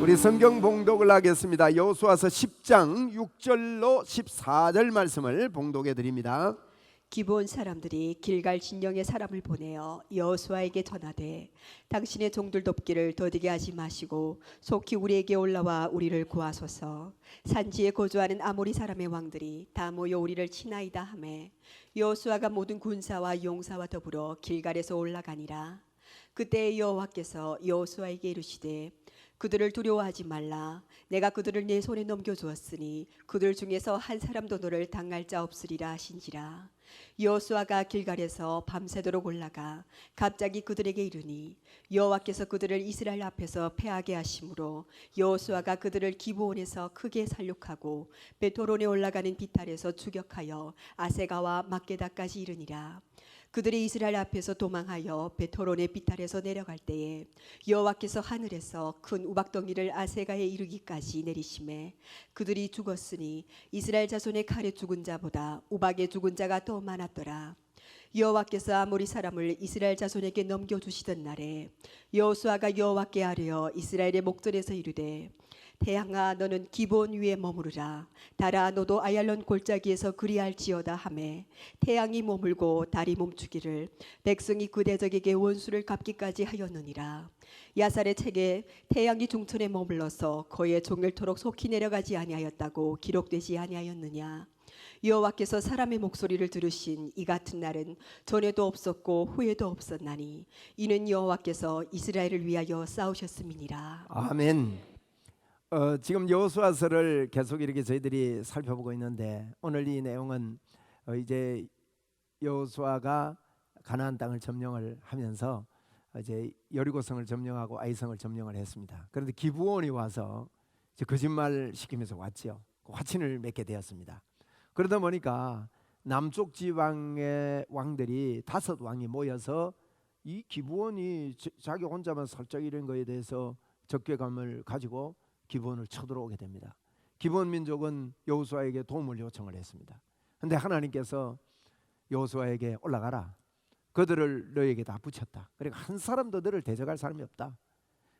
우리 성경 봉독을 하겠습니다. 여호수아서 10장 6절로 14절 말씀을 봉독해 드립니다. 기브온 사람들이 길갈 진영에 사람을 보내어 여호수아에게 전하되 당신의 종들 돕기를 더디게 하지 마시고 속히 우리에게 올라와 우리를 구하소서. 산지에 거주하는 아모리 사람의 왕들이 다 모여 우리를 치나이다 하매 여호수아가 모든 군사와 용사와 더불어 길갈에서 올라가니라. 그때 여호와께서 여호수아에게 이르시되 그들을 두려워하지 말라. 내가 그들을 내 손에 넘겨주었으니 그들 중에서 한 사람도 너를 당할 자 없으리라 하신지라. 여호수아가 길갈에서 밤새도록 올라가 갑자기 그들에게 이르니 여호와께서 그들을 이스라엘 앞에서 패하게 하심으로 여호수아가 그들을 기브온에서 크게 살육하고 베토론에 올라가는 비탈에서 추격하여 아세가와 막게다까지 이르니라. 그들이 이스라엘 앞에서 도망하여 베토론의 비탈에서 내려갈 때에 여호와께서 하늘에서 큰 우박덩이를 아세가에 이르기까지 내리심에 그들이 죽었으니 이스라엘 자손의 칼에 죽은 자보다 우박에 죽은 자가 더 많았더라. 여호와께서 아모리 사람을 이스라엘 자손에게 넘겨주시던 날에 여호수아가 여호와께 아뢰어 이스라엘의 목전에서 이르되 태양아 너는 기브온 위에 머무르라. 달아 너도 아얄론 골짜기에서 그리할지어다 하매 태양이 머물고 달이 멈추기를 백성이 그 대적에게 원수를 갚기까지 하였느니라. 야살의 책에 태양이 중천에 머물러서 거의 종일토록 속히 내려가지 아니하였다고 기록되지 아니하였느냐. 여호와께서 사람의 목소리를 들으신 이 같은 날은 전에도 없었고 후에도 없었나니 이는 여호와께서 이스라엘을 위하여 싸우셨음이니라. 아멘. 지금 여호수아서를 계속 이렇게 저희들이 살펴보고 있는데 오늘 이 내용은 이제 여호수아가 가나안 땅을 점령을 하면서 이제 여리고성을 점령하고 아이성을 점령을 했습니다. 그런데 기브온이 와서 이제 거짓말 시키면서 왔죠. 화친을 맺게 되었습니다. 그러다 보니까 남쪽 지방의 왕들이 5왕이 모여서 이 기브온이 자기 혼자만 살짝 이런 거에 대해서 적개감을 가지고 기브온을 쳐들어오게 됩니다. 기브온 민족은 여호수아에게 도움을 요청을 했습니다. 그런데 하나님께서 여호수아에게 올라가라. 그들을 너에게 다 붙였다. 그러니까 한 사람도 너를 대적할 사람이 없다.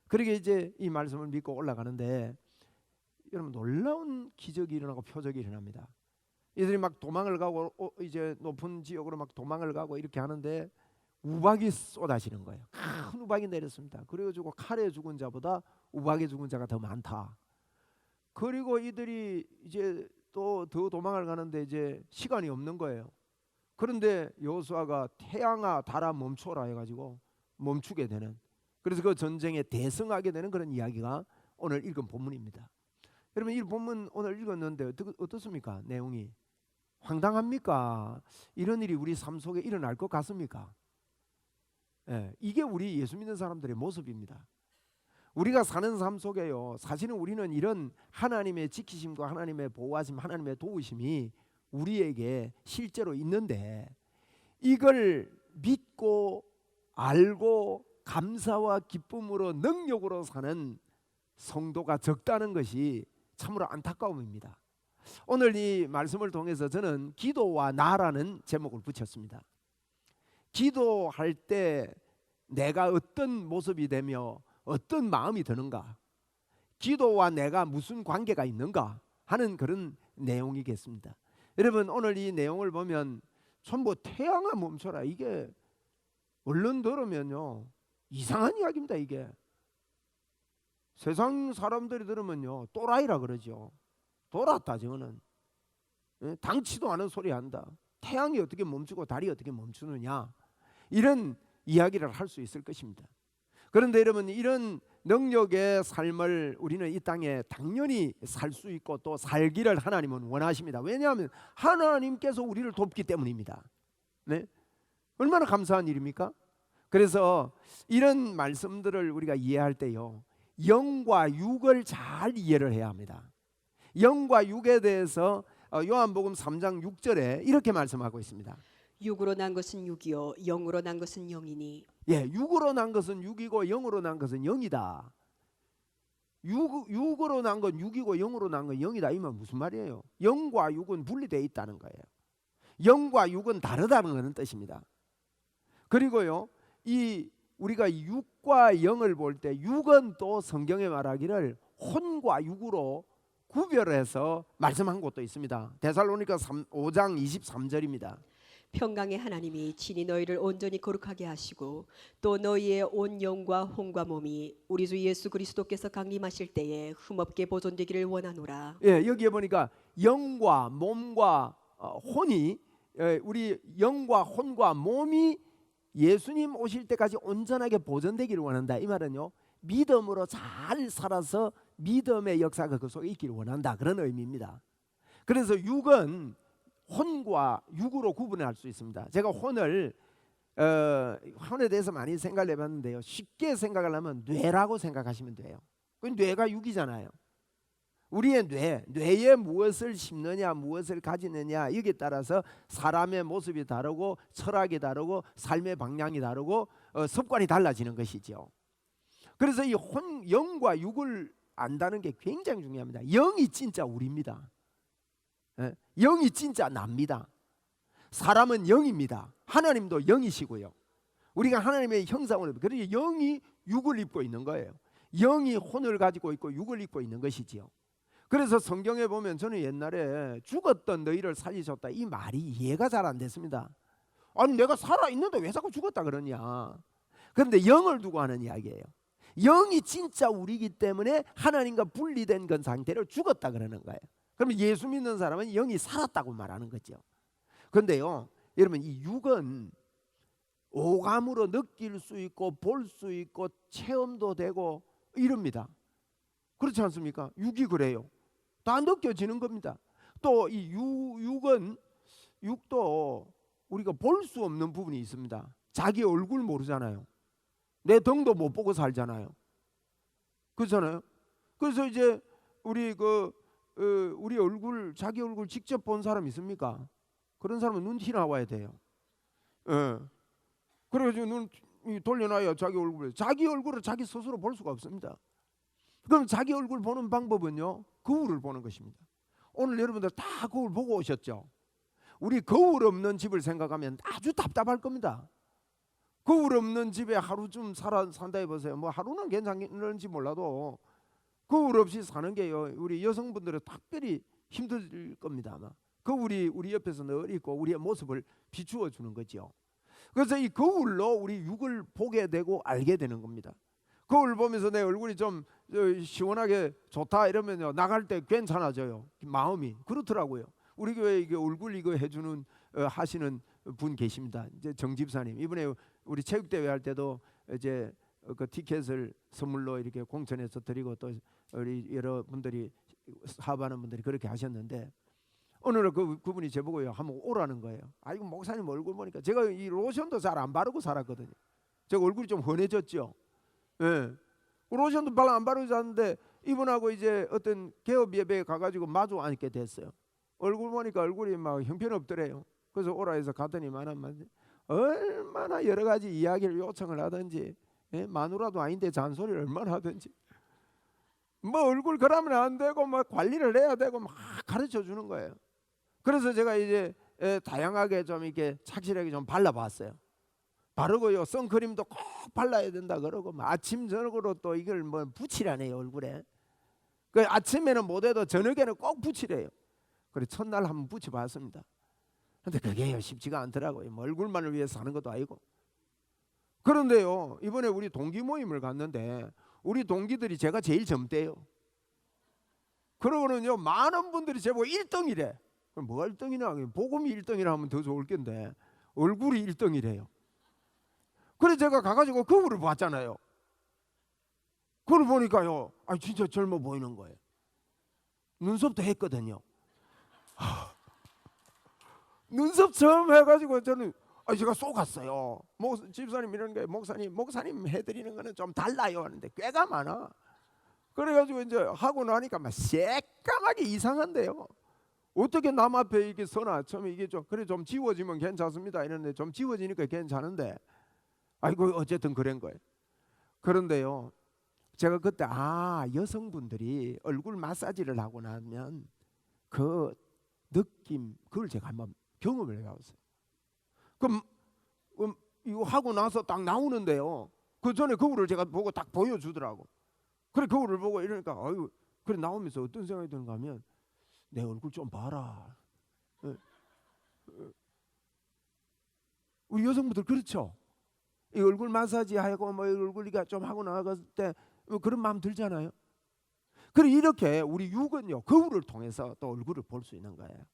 그러게 이제 이 말씀을 믿고 올라가는데 여러분 놀라운 기적이 일어나고 표적이 일어납니다. 이들이 막 도망을 가고 이제 높은 지역으로 막 도망을 가고 이렇게 하는데 우박이 쏟아지는 거예요. 큰 우박이 내렸습니다. 그래가지고 칼에 죽은 자보다 우박에 죽은 자가 더 많다. 그리고 이들이 이제 또 더 도망을 가는데 이제 시간이 없는 거예요. 그런데 여호수아가 태양아 달아 멈춰라 해가지고 멈추게 되는, 그래서 그 전쟁에 대승하게 되는 그런 이야기가 오늘 읽은 본문입니다. 여러분 이 본문 오늘 읽었는데 어떻습니까? 내용이 황당합니까? 이런 일이 우리 삶 속에 일어날 것 같습니까? 예, 이게 우리 예수 믿는 사람들의 모습입니다. 우리가 사는 삶 속에요, 사실은 우리는 이런 하나님의 지키심과 하나님의 보호하심, 하나님의 도우심이 우리에게 실제로 있는데 이걸 믿고 알고 감사와 기쁨으로 능력으로 사는 성도가 적다는 것이 참으로 안타까움입니다. 오늘 이 말씀을 통해서 저는 기도와 나라는 제목을 붙였습니다. 기도할 때 내가 어떤 모습이 되며 어떤 마음이 드는가, 기도와 내가 무슨 관계가 있는가 하는 그런 내용이겠습니다. 여러분 오늘 이 내용을 보면 전부 태양아 멈춰라, 이게 얼른 들으면요 이상한 이야기입니다. 이게 세상 사람들이 들으면요 또라이라 그러죠. 돌았다 저거는. 당치도 않은 소리 한다. 태양이 어떻게 멈추고 달이 어떻게 멈추느냐, 이런 이야기를 할 수 있을 것입니다. 그런데 여러분 이런 능력의 삶을 우리는 이 땅에 당연히 살 수 있고 또 살기를 하나님은 원하십니다. 왜냐하면 하나님께서 우리를 돕기 때문입니다. 네? 얼마나 감사한 일입니까? 그래서 이런 말씀들을 우리가 이해할 때요 영과 육을 잘 이해를 해야 합니다. 영과 육에 대해서 요한복음 3장 6절에 이렇게 말씀하고 있습니다. 육으로 난 것은 육이요 영으로 난 것은 영이니. 예, 육으로 난 것은 육이고 영으로 난 것은 영이다. 육으로 난 건 육이고 영으로 난 건 영이다. 이 말 무슨 말이에요? 영과 육은 분리되어 있다는 거예요. 영과 육은 다르다는 그런 뜻입니다. 그리고요, 이 우리가 육과 영을 볼 때 육은 또 성경에 말하기를 혼과 육으로 구별해서 말씀한 곳도 있습니다. 데살로니가 5장 23절입니다. 평강의 하나님이 친히 너희를 온전히 거룩하게 하시고 또 너희의 온 영과 혼과 몸이 우리 주 예수 그리스도께서 강림하실 때에 흠없게 보존되기를 원하노라. 예, 여기에 보니까 영과 몸과 혼이 우리 영과 혼과 몸이 예수님 오실 때까지 온전하게 보존되기를 원한다. 이 말은요, 믿음으로 잘 살아서 믿음의 역사가 그 속에 있기를 원한다, 그런 의미입니다. 그래서 육은 혼과 육으로 구분할 수 있습니다. 제가 혼에 대해서 많이 생각을 해봤는데요, 쉽게 생각을 하면 뇌라고 생각하시면 돼요. 그 뇌가 육이잖아요. 우리의 뇌에 무엇을 심느냐, 무엇을 가지느냐, 여기에 따라서 사람의 모습이 다르고 철학이 다르고 삶의 방향이 다르고 습관이 달라지는 것이죠. 그래서 이 영과 육을 안다는 게 굉장히 중요합니다. 영이 진짜 우리입니다. 영이 진짜 납니다. 사람은 영입니다. 하나님도 영이시고요. 우리가 하나님의 형상으로, 그러니 영이 육을 입고 있는 거예요. 영이 혼을 가지고 있고 육을 입고 있는 것이지요. 그래서 성경에 보면 저는 옛날에 죽었던 너희를 살리셨다, 이 말이 이해가 잘 안 됐습니다. 아니 내가 살아있는데 왜 자꾸 죽었다 그러냐. 그런데 영을 두고 하는 이야기예요. 영이 진짜 우리이기 때문에 하나님과 분리된 그 상태로 죽었다 그러는 거예요. 그러면 예수 믿는 사람은 영이 살았다고 말하는 거죠. 그런데요, 여러분, 이 육은 오감으로 느낄 수 있고 볼 수 있고 체험도 되고 이럽니다. 그렇지 않습니까? 육이 그래요. 다 느껴지는 겁니다. 또 이 육도 우리가 볼 수 없는 부분이 있습니다. 자기 얼굴 모르잖아요. 내 등도 못 보고 살잖아요. 그렇잖아요. 그래서 이제 우리 우리 얼굴, 자기 얼굴 직접 본 사람 있습니까? 그런 사람은 눈티 나와야 돼요. 예. 그래가지고 눈 돌려놔야 자기 얼굴을 자기 스스로 볼 수가 없습니다. 그럼 자기 얼굴 보는 방법은요, 거울을 보는 것입니다. 오늘 여러분들 다 거울 보고 오셨죠? 우리 거울 없는 집을 생각하면 아주 답답할 겁니다. 거울 없는 집에 하루쯤 산다 해보세요. 뭐 하루는 괜찮은지 몰라도 거울 없이 사는 게요, 우리 여성분들은 특별히 힘들 겁니다. 아마 거울이 우리 옆에서 늘 있고 우리의 모습을 비추어 주는 거죠. 그래서 이 거울로 우리 육을 보게 되고 알게 되는 겁니다. 거울 보면서 내 얼굴이 좀 시원하게 좋다 이러면요, 나갈 때 괜찮아져요. 마음이 그렇더라고요. 우리 교회 이게 얼굴 이거 해주는 하시는 분 계십니다. 이제 정 집사님, 이번에 우리 체육대회 할 때도 이제 그 티켓을 선물로 이렇게 공천해서 드리고 또 우리 여러분들이 사업하는 분들이 그렇게 하셨는데, 어느 날 그분이 제보고요, 한번 오라는 거예요. 아이고 목사님 얼굴 보니까, 제가 이 로션도 잘 안 바르고 살았거든요. 제가 얼굴이 좀 헌해졌죠. 예. 로션도 별로 안 바르고 잤는데 이분하고 이제 어떤 개업 예배에 가가지고 마주 앉게 됐어요. 얼굴 보니까 얼굴이 막 형편없더래요. 그래서 오라 해서 갔더니 얼마나 여러 가지 이야기를 요청을 하든지, 마누라도 아닌데 잔소리를 얼마나 하든지, 뭐 얼굴 그러면 안 되고 뭐 관리를 해야 되고 막 가르쳐 주는 거예요. 그래서 제가 이제 다양하게 좀 이렇게 착실하게 좀 발라봤어요. 바르고요, 선크림도 꼭 발라야 된다 그러고, 뭐 아침 저녁으로 또 이걸 뭐 붙이라네요, 얼굴에. 그 아침에는 못해도 저녁에는 꼭 붙이래요. 그래 첫날 한번 붙여봤습니다. 근데 그게 쉽지가 않더라고요. 뭐 얼굴만을 위해서 사는 것도 아니고. 그런데요, 이번에 우리 동기 모임을 갔는데 우리 동기들이 제가 제일 젊대요. 그러고는요, 많은 분들이 제보고 1등이래. 그럼 뭐가 1등이냐? 복음이 1등이라 하면 더 좋을 텐데 얼굴이 1등이래요. 그래서 제가 가가지고 거울을 봤잖아요. 그걸 보니까요, 진짜 젊어 보이는 거예요. 눈썹도 했거든요. 눈썹 처음 해가지고 저는 제가 쏘갔어요. 집사님 이런 게 목사님 해드리는 거는 좀 달라요 하는데 꽤가 많아. 그래가지고 이제 하고 나니까 막 새까맣게 이상한데요. 어떻게 남 앞에 이게 서나 처음에 이게 좀 지워지면 괜찮습니다 이랬는데 좀 지워지니까 괜찮은데, 아이고 어쨌든 그런 거예요. 그런데요, 제가 그때 여성분들이 얼굴 마사지를 하고 나면 그 느낌, 그걸 제가 한번 경험을 해봤어요. 그럼 이거 하고 나서 딱 나오는데요, 그 전에 거울을 제가 보고 딱 보여주더라고. 그래 거울을 보고 이러니까 아유 그래 나오면서 어떤 생각이 드는가 하면 내 얼굴 좀 봐라. 우리 여성분들 그렇죠? 이 얼굴 마사지 하고 뭐 얼굴이가 좀 하고 나갔을 때 그런 마음 들잖아요. 그래 이렇게 우리 육은요 거울을 통해서 또 얼굴을 볼 수 있는 거예요.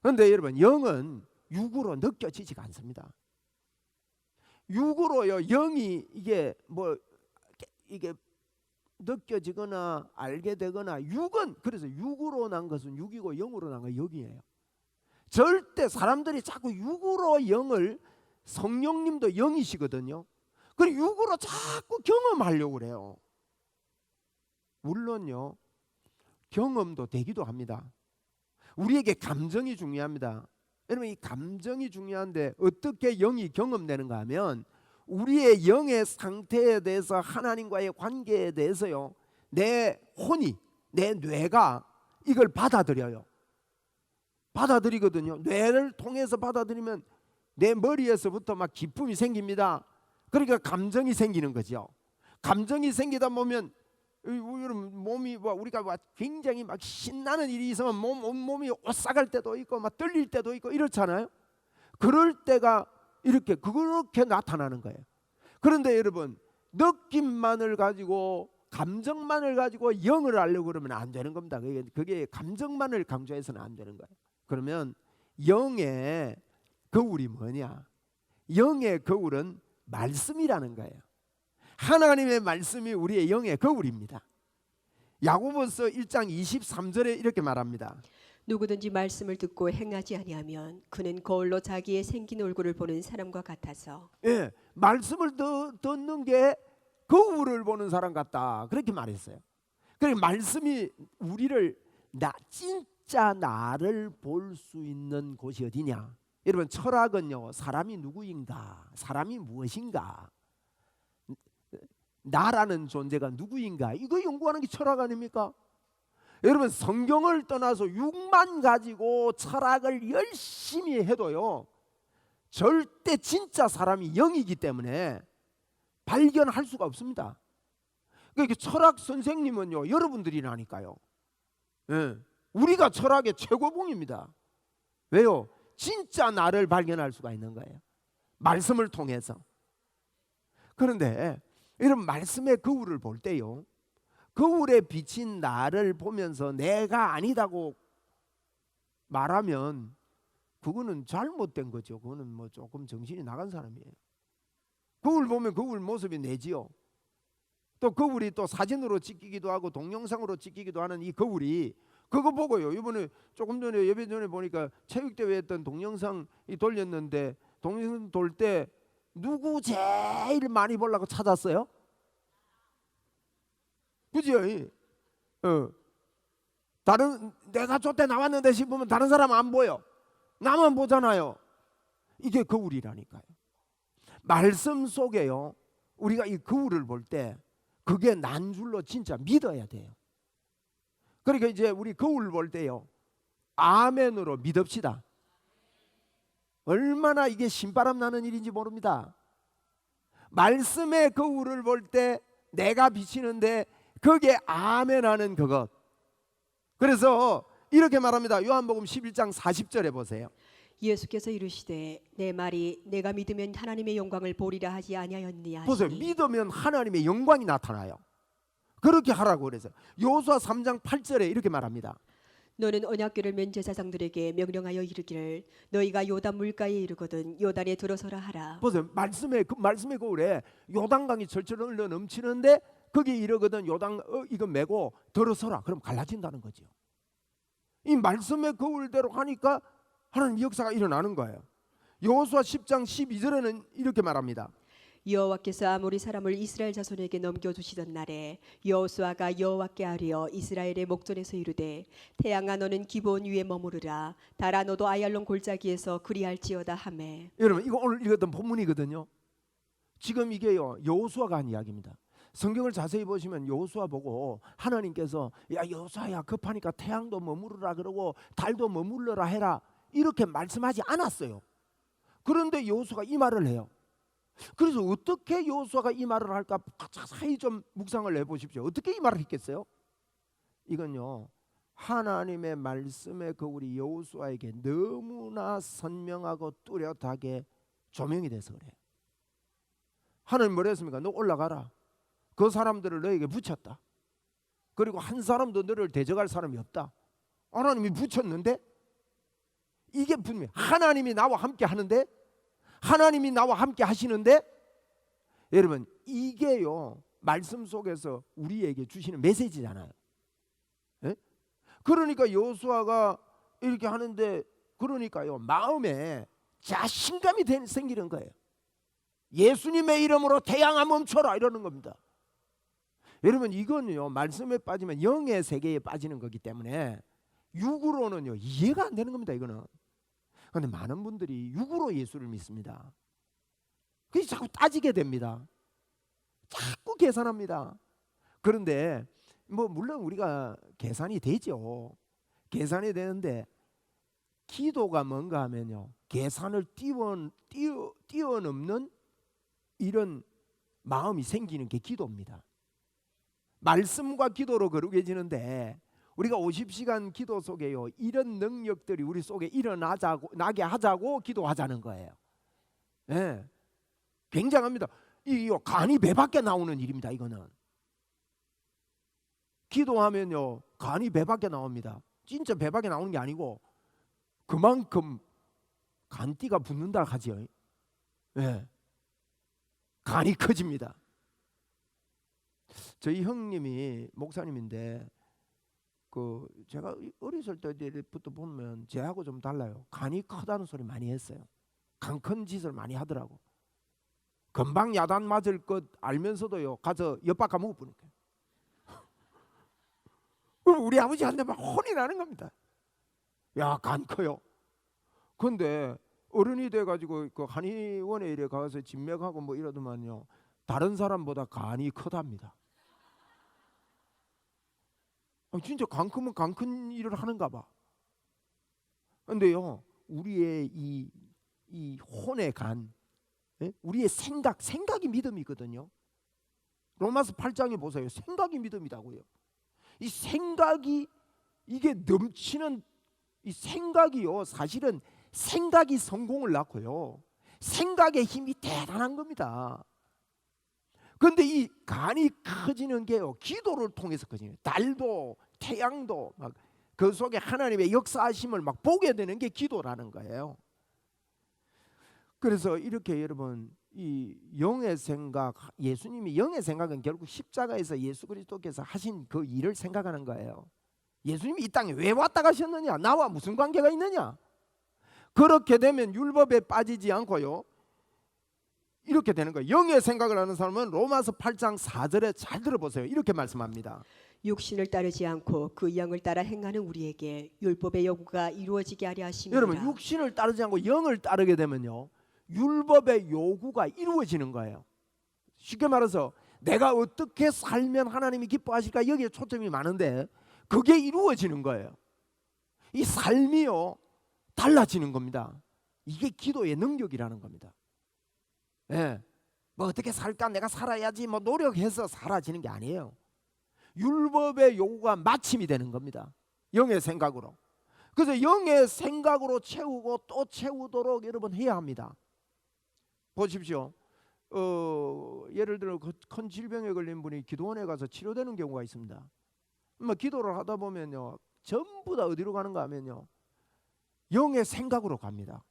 그런데 여러분 영은 육으로 느껴지지가 않습니다. 육으로요 영이 이게 뭐 이게 느껴지거나 알게 되거나 육은 그래서 육으로 난 것은 육이고 영으로 난 건 영이에요. 절대 사람들이 자꾸 육으로 영을 성령님도 영이시거든요. 그리고 육으로 자꾸 경험하려고 그래요. 물론요 경험도 되기도 합니다. 우리에게 감정이 중요합니다. 여러분 이 감정이 중요한데 어떻게 영이 경험되는가 하면 우리의 영의 상태에 대해서 하나님과의 관계에 대해서요 내 혼이 내 뇌가 이걸 받아들여요. 받아들이거든요. 뇌를 통해서 받아들이면 내 머리에서부터 막 기쁨이 생깁니다. 그러니까 감정이 생기는 거죠. 감정이 생기다 보면 여러분 몸이 우리가 굉장히 막 신나는 일이 있으면 몸이 오싹할 때도 있고 막 떨릴 때도 있고 이렇잖아요. 그럴 때가 이렇게 그렇게 나타나는 거예요. 그런데 여러분 느낌만을 가지고 감정만을 가지고 영을 알려고 그러면 안 되는 겁니다. 그게 감정만을 강조해서는 안 되는 거예요. 그러면 영의 거울이 뭐냐? 영의 거울은 말씀이라는 거예요. 하나님의 말씀이 우리의 영의 거울입니다. 야고보서 1장 23절에 이렇게 말합니다. 누구든지 말씀을 듣고 행하지 아니하면 그는 거울로 자기의 생긴 얼굴을 보는 사람과 같아서 예, 말씀을 듣는 게 거울을 보는 사람 같다 그렇게 말했어요. 그러니까 말씀이 우리를 진짜 나를 볼 수 있는 곳이 어디냐? 여러분 철학은요 사람이 누구인가, 사람이 무엇인가, 나라는 존재가 누구인가 이거 연구하는 게 철학 아닙니까? 여러분 성경을 떠나서 육만 가지고 철학을 열심히 해도요 절대 진짜 사람이 영이기 때문에 발견할 수가 없습니다. 그러니까 철학 선생님은요 여러분들이라니까요. 예, 우리가 철학의 최고봉입니다. 왜요? 진짜 나를 발견할 수가 있는 거예요. 말씀을 통해서. 그런데 이런 말씀의 거울을 볼 때요 거울에 비친 나를 보면서 내가 아니다고 말하면 그거는 잘못된 거죠. 그거는 뭐 조금 정신이 나간 사람이에요. 거울 보면 거울 모습이 내지요. 또 거울이 또 사진으로 찍히기도 하고 동영상으로 찍히기도 하는 이 거울이 그거 보고요. 이번에 조금 전에 예배 전에 보니까 체육대회 했던 동영상 돌렸는데 동영상 돌 때 누구 제일 많이 보려고 찾았어요? 그죠? 다른 내가 저때 나왔는데 싶으면 다른 사람 안 보여. 나만 보잖아요. 이게 거울이라니까요. 말씀 속에요. 우리가 이 거울을 볼 때 그게 난 줄로 진짜 믿어야 돼요. 그러니까 이제 우리 거울 볼 때요. 아멘으로 믿읍시다. 얼마나 이게 신바람 나는 일인지 모릅니다. 말씀의 거울을 볼 때 내가 비치는데 그게 아멘하는 그것. 그래서 이렇게 말합니다. 요한복음 11장 40절에 보세요. 예수께서 이르시되 내 말이 내가 믿으면 하나님의 영광을 보리라 하지 아니하였니 하시니. 보세요. 믿으면 하나님의 영광이 나타나요. 그렇게 하라고 그래서 여호수아 3장 8절에 이렇게 말합니다. 너는 언약궤를 맨 제사장들에게 명령하여 이르기를 너희가 요단 물가에 이르거든 요단에 들어서라 하라. 보세요. 말씀의 거울에 요단강이 절절 흘러 넘치는데 거기 이르거든 요단 이거 메고 들어서라. 그럼 갈라진다는 거죠. 이 말씀의 거울대로 하니까 하나님 역사가 일어나는 거예요. 여호수아 10장 12절에는 이렇게 말합니다. 여호와께서 아모리 사람을 이스라엘 자손에게 넘겨주시던 날에 여호수아가 여호와께 아뢰어 이스라엘의 목전에서 이르되 태양아 너는 기브온 위에 머무르라 달아 너도 아얄론 골짜기에서 그리할지어다 하매. 여러분 이거 오늘 읽었던 본문이거든요. 지금 이게요 여호수아가 한 이야기입니다. 성경을 자세히 보시면 여호수아 보고 하나님께서 야 여호수아야 급하니까 태양도 머무르라 그러고 달도 머물러라 해라 이렇게 말씀하지 않았어요. 그런데 여호수아가 이 말을 해요. 그래서 어떻게 여호수아가 이 말을 할까 자세히 좀 묵상을 해보십시오. 어떻게 이 말을 했겠어요? 이건요, 하나님의 말씀에 그 우리 여호수아에게 너무나 선명하고 뚜렷하게 조명이 돼서 그래요. 하나님 뭐라 했습니까? 너 올라가라. 그 사람들을 너에게 붙였다. 그리고 한 사람도 너를 대적할 사람이 없다. 하나님이 붙였는데, 이게 분명히 하나님이 나와 함께 하는데, 하나님이 나와 함께 하시는데, 여러분 이게요 말씀 속에서 우리에게 주시는 메시지잖아요. 예? 그러니까 여호수아가 이렇게 하는데, 그러니까요 마음에 자신감이 생기는 거예요. 예수님의 이름으로 태양아 멈춰라 이러는 겁니다. 여러분 이건요 말씀에 빠지면 영의 세계에 빠지는 거기 때문에 육으로는요 이해가 안 되는 겁니다. 이거는. 그런데 많은 분들이 육으로 예수를 믿습니다. 그래서 자꾸 따지게 됩니다. 자꾸 계산합니다. 그런데 뭐 물론 우리가 계산이 되죠. 계산이 되는데 기도가 뭔가 하면요 계산을 뛰어넘는 이런 마음이 생기는 게 기도입니다. 말씀과 기도로 거룩해지는데, 우리가 50시간 기도 속에요 이런 능력들이 우리 속에 나게 하자고 기도하자는 거예요. 예, 굉장합니다. 이 간이 배 밖에 나오는 일입니다. 이거는 기도하면요 간이 배 밖에 나옵니다. 진짜 배 밖에 나오는 게 아니고 그만큼 간띠가 붙는다 하죠. 예, 간이 커집니다. 저희 형님이 목사님인데 제가 어렸을 때부터 보면 쟤하고 좀 달라요. 간이 크다는 소리 많이 했어요. 간 큰 짓을 많이 하더라고. 금방 야단 맞을 것 알면서도요 가서 엿박 까먹어 보니까 우리 아버지한테 막 혼이 나는 겁니다. 야, 간 커요. 근데 어른이 돼가지고 그 한의원에 이래 가서 진맥하고 뭐 이러더만요 다른 사람보다 간이 크답니다. 진짜 간 크면 간 큰 일을 하는가 봐. 근데요 우리의 이 혼의 간, 우리의 생각이 믿음이거든요. 로마서 8장에 보세요. 생각이 믿음이라고요. 이 생각이 이게 넘치는 이 생각이요 사실은 생각이 성공을 낳고요 생각의 힘이 대단한 겁니다. 그런데 이 간이 커지는 게요 기도를 통해서 커지는, 달도 태양도 막 그 속에 하나님의 역사하심을 막 보게 되는 게 기도라는 거예요. 그래서 이렇게 여러분 이 영의 생각, 예수님이 영의 생각은 결국 십자가에서 예수 그리스도께서 하신 그 일을 생각하는 거예요. 예수님이 이 땅에 왜 왔다 가셨느냐, 나와 무슨 관계가 있느냐. 그렇게 되면 율법에 빠지지 않고요 이렇게 되는 거예요. 영의 생각을 하는 사람은 로마서 8장 4절에 잘 들어보세요. 이렇게 말씀합니다. 육신을 따르지 않고 그 영을 따라 행하는 우리에게 율법의 요구가 이루어지게 하려 하심이라. 여러분 육신을 따르지 않고 영을 따르게 되면요 율법의 요구가 이루어지는 거예요. 쉽게 말해서 내가 어떻게 살면 하나님이 기뻐하실까, 여기에 초점이 많은데 그게 이루어지는 거예요. 이 삶이요 달라지는 겁니다. 이게 기도의 능력이라는 겁니다. 예, 뭐 어떻게 살까, 내가 살아야지 뭐 노력해서 사라지는 게 아니에요. 율법의 요구가 마침이 되는 겁니다. 영의 생각으로. 그래서 영의 생각으로 채우고 또 채우도록 여러분 해야 합니다. 보십시오. 예를 들어 큰 질병에 걸린 분이 기도원에 가서 치료되는 경우가 있습니다. 뭐 기도를 하다 보면요 전부 다 어디로 가는가 하면요 영의 생각으로 갑니다.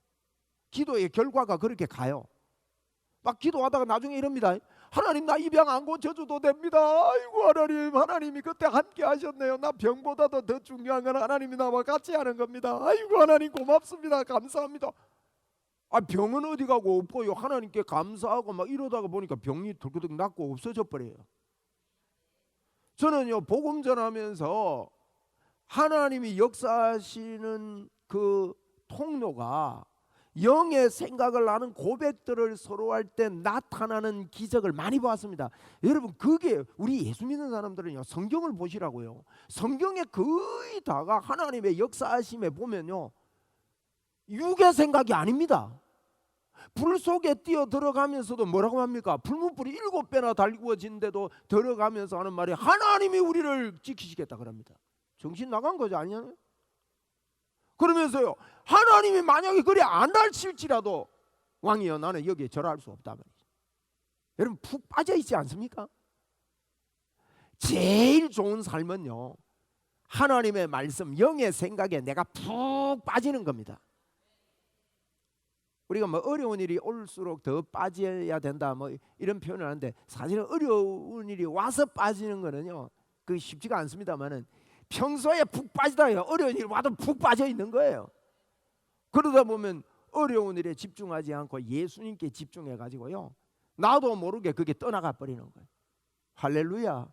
기도의 결과가 그렇게 가요. 막 기도하다가 나중에 이럽니다. 하나님 나 이 병 안 고쳐줘도 됩니다. 아이고 하나님이 그때 함께 하셨네요. 나 병보다도 더 중요한 건 하나님이 나와 같이 하는 겁니다. 아이고 하나님 고맙습니다. 감사합니다. 병은 어디 가고 없고요 하나님께 감사하고 막 이러다가 보니까 병이 덜그덕 낫고 없어져 버려요. 저는요 복음 전하면서 하나님이 역사하시는 그 통로가 영의 생각을 하는 고백들을 서로 할 때 나타나는 기적을 많이 보았습니다. 여러분 그게 우리 예수 믿는 사람들은요 성경을 보시라고요. 성경에 거의 다가 하나님의 역사하심에 보면요 육의 생각이 아닙니다. 불 속에 뛰어 들어가면서도 뭐라고 합니까? 불문불이 7배나 달구어진데도 들어가면서 하는 말이 하나님이 우리를 지키시겠다 그럽니다. 정신 나간 거죠, 아니냐면? 그러면서요, 하나님이 만약에 그래 안 할칠지라도 왕이여 나는 여기에 절할 수 없다 말이죠. 여러분 푹 빠져 있지 않습니까? 제일 좋은 삶은요, 하나님의 말씀, 영의 생각에 내가 푹 빠지는 겁니다. 우리가 뭐 어려운 일이 올수록 더 빠져야 된다 뭐 이런 표현을 하는데, 사실은 어려운 일이 와서 빠지는 거는요, 그 쉽지가 않습니다만은 평소에 푹 빠지다가 어려운 일이 와도 푹 빠져 있는 거예요. 그러다 보면 어려운 일에 집중하지 않고 예수님께 집중해 가지고요, 나도 모르게 그게 떠나가 버리는 거예요. 할렐루야.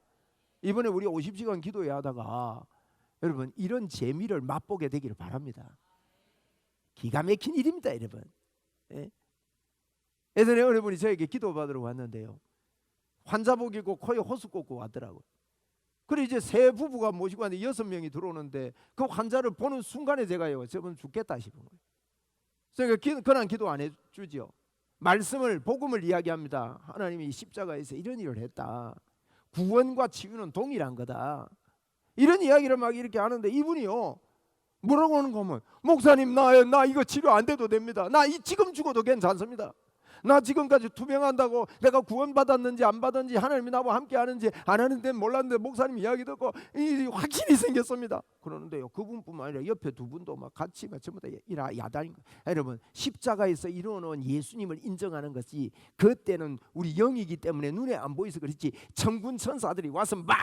이번에 우리 50시간 기도회 하다가 여러분 이런 재미를 맛보게 되기를 바랍니다. 기가 막힌 일입니다, 여러분. 예? 예전에 어느 분이 저에게 기도 받으러 왔는데요, 환자복이고 코에 호수 꽂고 왔더라고요. 그래 이제 세 부부가 모시고 왔는데 6명이 들어오는데 그 환자를 보는 순간에 제가요, 저분 죽겠다 싶은 거예요. 그러니까 그냥 기도 안 해주죠. 말씀을, 복음을 이야기합니다. 하나님이 십자가에서 이런 일을 했다, 구원과 치유는 동일한 거다, 이런 이야기를 막 이렇게 하는데 이분이요 뭐라고 하는 거면, 목사님 나 이거 치료 안 돼도 됩니다. 나 지금 죽어도 괜찮습니다. 나 지금까지 투병한다고 내가 구원받았는지 안 받았는지, 하나님이 나와 함께 하는지 안 하는지 몰랐는데 목사님 이야기 듣고 확신이 생겼습니다. 그러는데요, 그분뿐만 아니라 옆에 두 분도 막 같이 전부 다 야단인 거예요. 여러분 십자가에서 이루어놓은 예수님을 인정하는 것이 그때는 우리 영이기 때문에 눈에 안 보여서 그렇지, 천군 천사들이 와서 막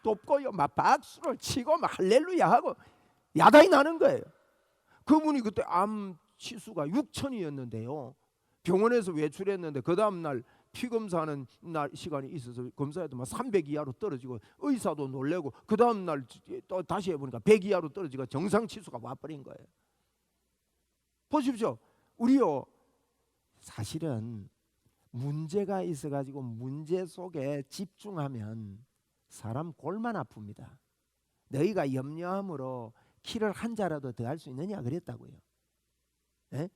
돕고요, 막 박수를 치고 막 할렐루야 하고 야단이 나는 거예요. 그분이 그때 암 치수가 6천이었는데요, 병원에서 외출했는데 그 다음 날 피 검사하는 날 시간이 있어서 검사해도 막 300 이하로 떨어지고 의사도 놀래고, 그 다음 날 또 다시 해보니까 100 이하로 떨어지고 정상 치수가 와버린 거예요. 보십시오. 우리요 사실은 문제가 있어가지고 문제 속에 집중하면 사람 골만 아픕니다. 너희가 염려함으로 키를 한 자라도 더 할 수 있느냐 그랬다고요. 예?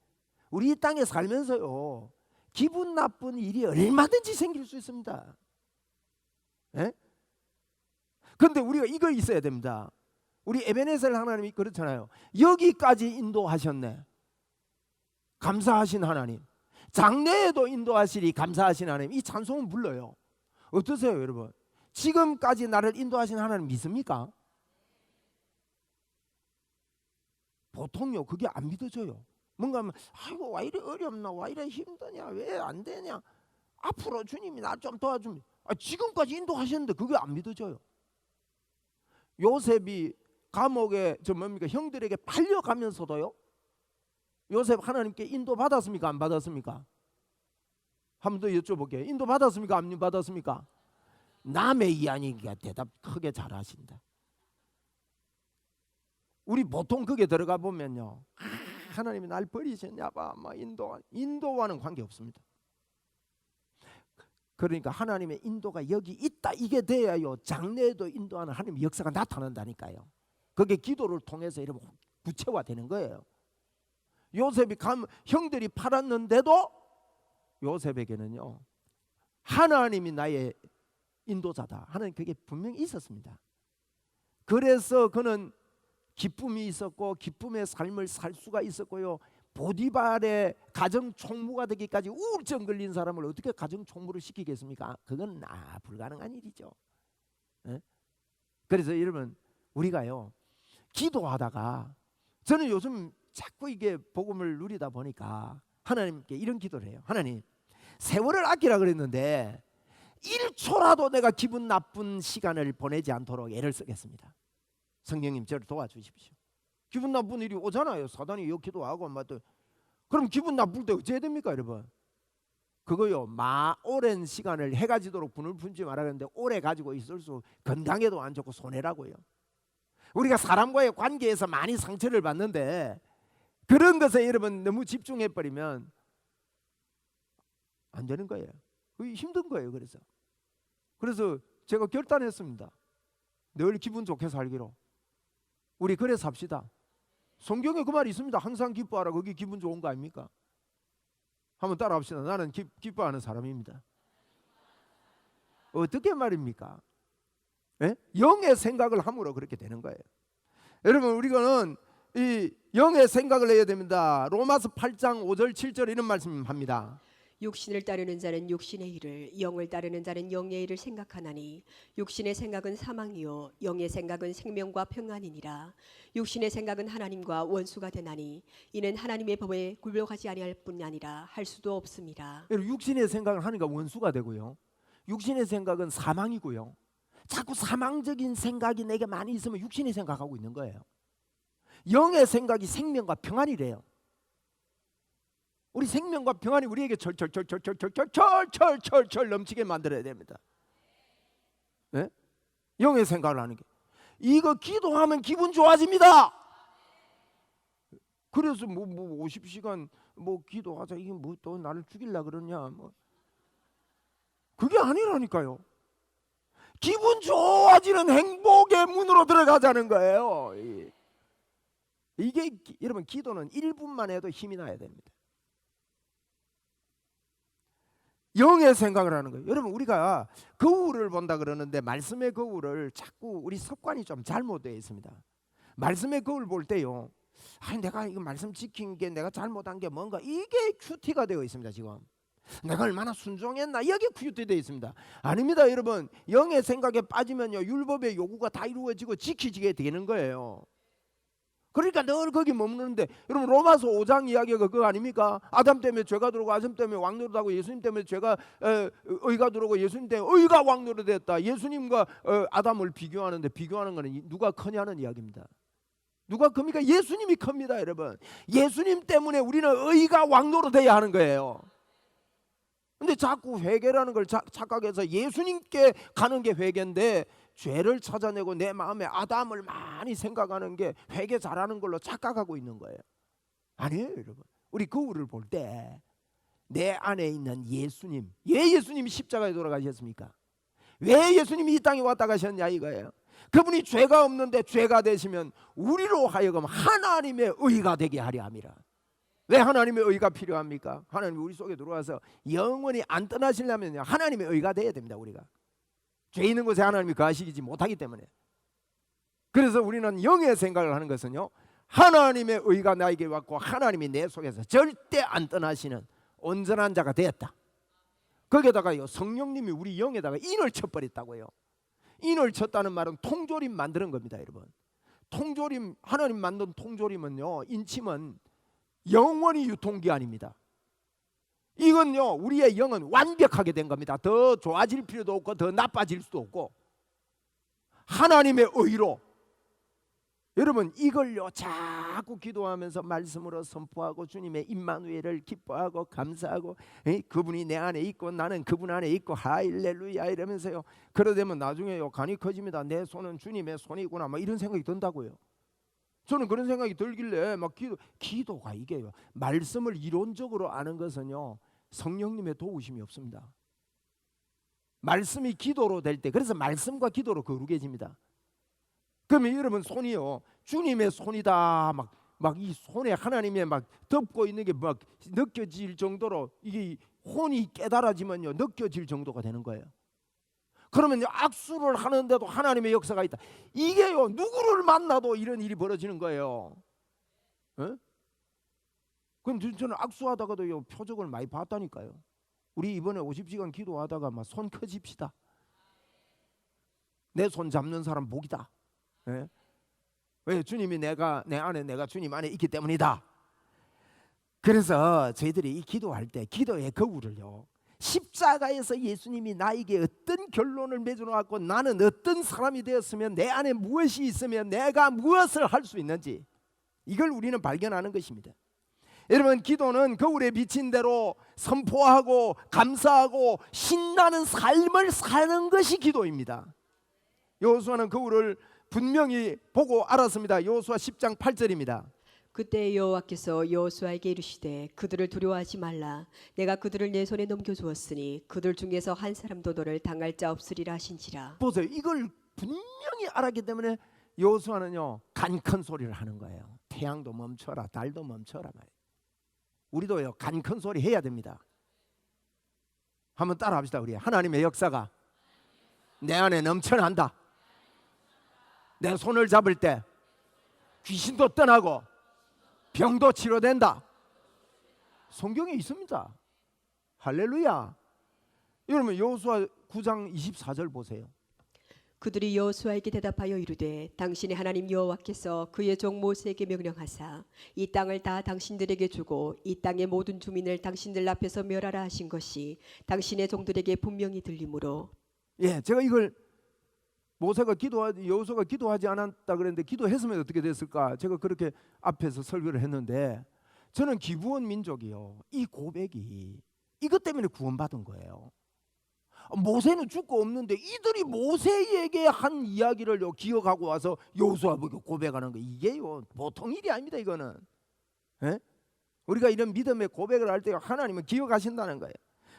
우리 이 땅에 살면서요 기분 나쁜 일이 얼마든지 생길 수 있습니다. 예? 그런데 우리가 이거 있어야 됩니다. 우리 에베네셀 하나님이 그렇잖아요. 여기까지 인도하셨네, 감사하신 하나님. 장래에도 인도하시리 감사하신 하나님. 이 찬송은 불러요. 어떠세요 여러분? 지금까지 나를 인도하신 하나님 믿습니까? 보통요 그게 안 믿어져요. 뭔가 하면 아이고 와 이래 어렵나, 와 이래 힘드냐, 왜 안 되냐, 앞으로 주님이 나 좀 도와주면, 지금까지 인도하셨는데 그게 안 믿어져요. 요셉이 감옥에 형들에게 팔려가면서도요, 요셉 하나님께 인도 받았습니까 안 받았습니까? 한 번 더 여쭤볼게요. 인도 받았습니까 안 받았습니까? 남의 이야기가 대답 크게 잘하신다. 우리 보통 거기에 들어가 보면요, 하나님이 날 버리셨냐 봐, 막 인도와는 관계 없습니다. 그러니까 하나님의 인도가 여기 있다, 이게 돼야요 장래에도 인도하는 하나님의 역사가 나타난다니까요. 그게 기도를 통해서 이러면 구체화되는 거예요. 요셉이 형들이 팔았는데도 요셉에게는요 하나님이 나의 인도자다 하는 그게 분명히 있었습니다. 그래서 그는 기쁨이 있었고 기쁨의 삶을 살 수가 있었고요, 보디발의 가정 총무가 되기까지 우울증 걸린 사람을 어떻게 가정 총무를 시키겠습니까? 그건 불가능한 일이죠. 네? 그래서 여러분 우리가요 기도하다가, 저는 요즘 자꾸 이게 복음을 누리다 보니까 하나님께 이런 기도를 해요. 하나님, 세월을 아끼라 그랬는데 1초라도 내가 기분 나쁜 시간을 보내지 않도록 애를 쓰겠습니다. 성령님 저를 도와주십시오. 기분 나쁜 일이 오잖아요. 사단이 여기도 하고 또. 그럼 기분 나쁠 때 어찌해야 됩니까 여러분? 그거요 오랜 시간을 해가 지도록 분을 품지 말아야하는데 오래 가지고 있을 수, 건강에도 안 좋고 손해라고요. 우리가 사람과의 관계에서 많이 상처를 받는데 그런 것에 여러분 너무 집중해버리면 안 되는 거예요. 그게 힘든 거예요. 그래서 제가 결단했습니다. 늘 기분 좋게 살기로. 우리 그래 삽시다. 성경에 그 말이 있습니다. 항상 기뻐하라. 그게 기분 좋은 거 아닙니까? 한번 따라합시다. 나는 기뻐하는 사람입니다. 어떻게 말입니까? 예? 영의 생각을 함으로 그렇게 되는 거예요. 여러분, 우리는 이 영의 생각을 해야 됩니다. 로마서 8장 5절 7절 이런 말씀합니다. 육신을 따르는 자는 육신의 일을, 영을 따르는 자는 영의 일을 생각하나니 육신의 생각은 사망이요 영의 생각은 생명과 평안이니라. 육신의 생각은 하나님과 원수가 되나니 이는 하나님의 법에 굴복하지 아니할 뿐 아니라 할 수도 없습니다. 여러분, 육신의 생각을 하니까 원수가 되고요, 육신의 생각은 사망이고요. 자꾸 사망적인 생각이 내게 많이 있으면 육신의 생각하고 있는 거예요. 영의 생각이 생명과 평안이래요. 우리 생명과 평안이 우리에게 철철철철철철철철철철 넘치게 만들어야 됩니다. 네? 영의 생각을 하는 게, 이거 기도하면 기분 좋아집니다. 그래서 뭐 50시간 뭐 기도하자, 이게 뭐 또 나를 죽이려 그러냐, 뭐 그게 아니라니까요. 기분 좋아지는 행복의 문으로 들어가자는 거예요. 이게 여러분, 기도는 1분만 해도 힘이 나야 됩니다. 영의 생각을 하는 거예요. 여러분, 우리가 거울을 본다 그러는데 말씀의 거울을 자꾸 우리 습관이 좀 잘못되어 있습니다. 말씀의 거울 볼 때요, 내가 이거 말씀 지킨 게 내가 잘못한 게 뭔가, 이게 큐티가 되어 있습니다. 지금 내가 얼마나 순종했나, 여기 큐티되어 있습니다. 아닙니다. 여러분, 영의 생각에 빠지면요, 율법의 요구가 다 이루어지고 지키지게 되는 거예요. 그러니까 늘 거기 머무르는데, 여러분, 로마서 5장 이야기가 그거 아닙니까? 아담 때문에 죄가 들어오고 아담 때문에 왕노릇하고 예수님 때문에 죄가 의가 들어오고 예수님 때문에 의가 왕노릇했다. 예수님과 아담을 비교하는데, 비교하는 거는 누가 크냐는 이야기입니다. 누가 큽니까? 예수님이 큽니다. 여러분, 예수님 때문에 우리는 의가 왕노릇해야 하는 거예요. 근데 자꾸 회개라는 걸 착각해서 예수님께 가는 게 회개인데, 죄를 찾아내고 내 마음에 아담을 많이 생각하는 게 회개 잘하는 걸로 착각하고 있는 거예요. 아니에요. 여러분, 우리 거울을 볼 때 내 안에 있는 예수님, 왜 예수님이 십자가에 돌아가셨습니까? 왜 예수님이 이 땅에 왔다 가셨냐 이거예요. 그분이 죄가 없는데 죄가 되시면 우리로 하여금 하나님의 의가 되게 하려 함이라. 왜 하나님의 의가 필요합니까? 하나님이 우리 속에 들어와서 영원히 안 떠나시려면 하나님의 의가 돼야 됩니다. 우리가 죄 있는 곳에 하나님이 거하시지 못하기 때문에. 그래서 우리는 영의 생각을 하는 것은요, 하나님의 의가 나에게 왔고 하나님이 내 속에서 절대 안 떠나시는 온전한 자가 되었다. 거기에다가요, 성령님이 우리 영에다가 인을 쳐버렸다고요. 인을 쳤다는 말은 통조림 만드는 겁니다. 여러분, 통조림, 하나님 만든 통조림은요, 인침은 영원히 유통기한입니다. 이건요, 우리의 영은 완벽하게 된 겁니다. 더 좋아질 필요도 없고 더 나빠질 수도 없고, 하나님의 의로. 여러분, 이걸요 자꾸 기도하면서 말씀으로 선포하고 주님의 임마누엘을 기뻐하고 감사하고, 그분이 내 안에 있고 나는 그분 안에 있고 할렐루야 이러면서요, 그러되면 나중에요 간이 커집니다. 내 손은 주님의 손이구나, 막 이런 생각이 든다고요. 저는 그런 생각이 들길래 막 기도가 이게요, 말씀을 이론적으로 아는 것은요 성령님의 도우심이 없습니다. 말씀이 기도로 될 때, 그래서 말씀과 기도로 거룩해집니다. 그러면 여러분, 손이요 주님의 손이다 막 이 손에 하나님의 막 덮고 있는 게 막 느껴질 정도로, 이게 혼이 깨달아지면요 느껴질 정도가 되는 거예요. 그러면 악수를 하는데도 하나님의 역사가 있다. 이게요 누구를 만나도 이런 일이 벌어지는 거예요. 그럼 저는 악수하다가도요 표적을 많이 봤다니까요. 우리 이번에 50시간 기도하다가 막 손 커집시다. 내 손 잡는 사람 복이다. 왜? 주님이 내 안에, 내가 주님 안에 있기 때문이다. 그래서 저희들이 이 기도할 때 기도의 거울을요, 십자가에서 예수님이 나에게 어떤 결론을 맺어놓았고 나는 어떤 사람이 되었으면, 내 안에 무엇이 있으면 내가 무엇을 할 수 있는지, 이걸 우리는 발견하는 것입니다. 여러분, 기도는 거울에 비친 대로 선포하고 감사하고 신나는 삶을 사는 것이 기도입니다. 여호수아는 거울을 분명히 보고 알았습니다. 여호수아 10장 8절입니다. 그때 여호와께서 여호수아에게 이르시되 그들을 두려워하지 말라. 내가 그들을 내 손에 넘겨주었으니 그들 중에서 한 사람도 너를 당할 자 없으리라 하신지라. 보세요. 이걸 분명히 알았기 때문에 여호수아는요 간 큰 소리를 하는 거예요. 태양도 멈춰라, 달도 멈춰라 말이에요. 우리도요 간 큰 소리 해야 됩니다. 한번 따라합시다. 우리 하나님의 역사가 내 안에 넘쳐난다. 내 손을 잡을 때 귀신도 떠나고 병도 치료된다. 성경에 있습니다. 할렐루야. 여러분 여호수아 9장 24절 보세요. 그들이 여호수아에게 대답하여 이르되 당신의 하나님 여호와께서 그의 종 모세에게 명령하사 이 땅을 다 당신들에게 주고 이 땅의 모든 주민을 당신들 앞에서 멸하라 하신 것이 당신의 종들에게 분명히 들리므로. 예, 제가 이걸 모세가 여호수아가 기도하지 않았다 그랬는데 기도했으면 어떻게 됐을까? 제가 그렇게 앞에서 설교를 했는데 저는 기브온 민족이요, 이 고백이 이것 때문에 구원받은 거예요. 모세는 죽고 없는데 이들이 모세에게 한 이야기를요 기억하고 와서 여호수아 보고 고백하는 거, 이게요 보통 일이 아닙니다. 이거는 예? 우리가 이런 믿음의 고백을 할 때 하나님은 기억하신다는 거예요.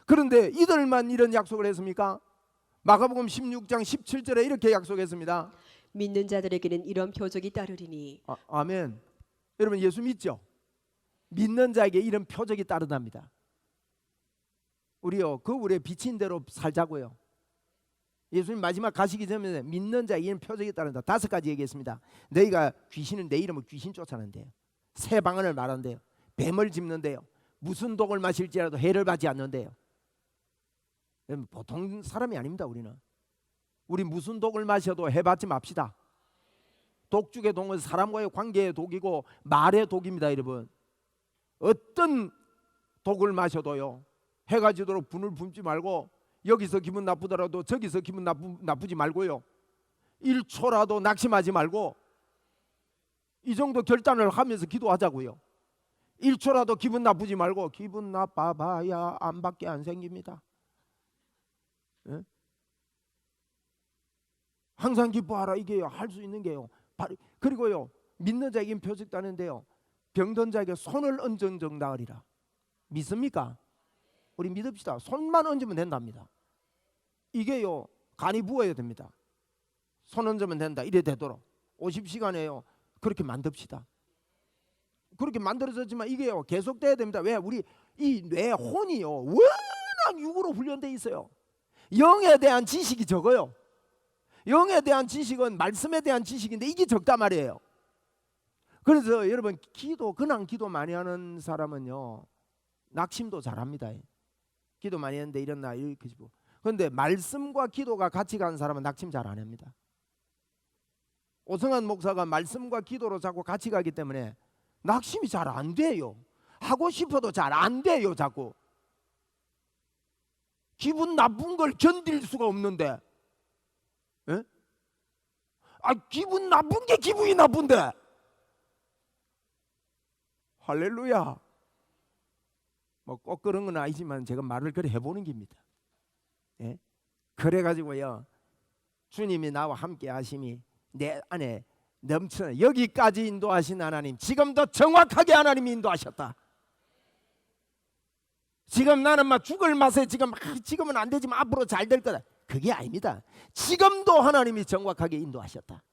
그런데 이들만 이런 약속을 했습니까? 마가복음 16장 17절에 이렇게 약속했습니다. 믿는 자들에게는 이런 표적이 따르리니. 아멘. 여러분 예수 믿죠? 믿는 자에게 이런 표적이 따른답니다. 우리요 거울에 비친 대로 살자고요. 예수님 마지막 가시기 전에 믿는 자에게 이런 표적이 따른다. 5가지 얘기했습니다. 너희가 귀신은 내 이름으로 귀신 쫓아낸대요. 새 방언을 말한대요. 뱀을 짚는데요. 무슨 독을 마실지라도 해를 받지 않는데요. 보통 사람이 아닙니다. 우리 무슨 독을 마셔도 해 받지 맙시다. 독중의 독은 사람과의 관계의 독이고 말의 독입니다. 여러분 어떤 독을 마셔도요 해가 지도록 분을 품지 말고, 여기서 기분 나쁘더라도 저기서 기분 나쁘지 말고요, 1초라도 낙심하지 말고 이 정도 결단을 하면서 기도하자고요. 1초라도 기분 나쁘지 말고, 기분 나빠봐야 안밖에 안 생깁니다. 예? 항상 기뻐하라, 이게 할 수 있는 게요. 그리고요 믿는 자에게 표적 따는데요, 병든 자에게 손을 얹은 적 나으리라. 믿습니까? 우리 믿읍시다. 손만 얹으면 된답니다. 이게요 간이 부어야 됩니다. 손 얹으면 된다, 이래 되도록 50시간에요 그렇게 만듭시다. 그렇게 만들어졌지만 이게요 계속돼야 됩니다. 왜? 우리 이 뇌 혼이요 워낙 육으로 훈련돼 있어요. 영에 대한 지식이 적어요. 영에 대한 지식은 말씀에 대한 지식인데 이게 적단 말이에요. 그래서 여러분 그냥 기도 많이 하는 사람은요 낙심도 잘합니다. 기도 많이 했는데 이런 나 이렇게 뭐. 그런데 말씀과 기도가 같이 가는 사람은 낙심 잘 안 합니다. 오성환 목사가 말씀과 기도로 자꾸 같이 가기 때문에 낙심이 잘 안 돼요. 하고 싶어도 잘 안 돼요. 자꾸 기분 나쁜 걸 견딜 수가 없는데, 예? 기분 나쁜 게 기분이 나쁜데. 할렐루야. 뭐 꼭 그런 건 아니지만 제가 말을 그래 해보는 겁니다. 예? 그래가지고요 주님이 나와 함께 하심이 내 안에 넘치는, 여기까지 인도하신 하나님, 지금도 정확하게 하나님이 인도하셨다. 지금 나는 막 죽을 맛에 지금은 안 되지만 앞으로 잘 될 거다, 그게 아닙니다. 지금도 하나님이 정확하게 인도하셨다.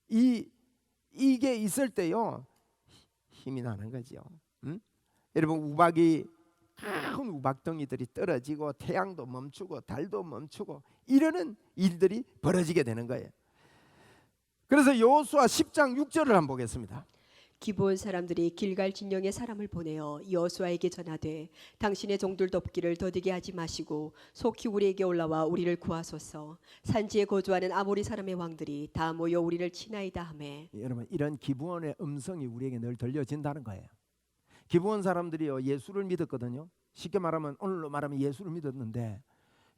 이게 있을 때요 힘이 나는 거죠. 응? 여러분 우박이 큰 우박덩이들이 떨어지고 태양도 멈추고 달도 멈추고 이러는 일들이 벌어지게 되는 거예요. 그래서 여호수아 10장 6절을 한번 보겠습니다. 기브온 사람들이 길갈 진영에 사람을 보내어 여호수아에게 전하되 당신의 종들 돕기를 더디게 하지 마시고 속히 우리에게 올라와 우리를 구하소서. 산지에 거주하는 아모리 사람의 왕들이 다 모여 우리를 치나이다 하매. 여러분 이런 기브온의 음성이 우리에게 늘 들려진다는 거예요. 기브온 사람들이요 예수를 믿었거든요. 쉽게 말하면 오늘로 말하면 예수를 믿었는데,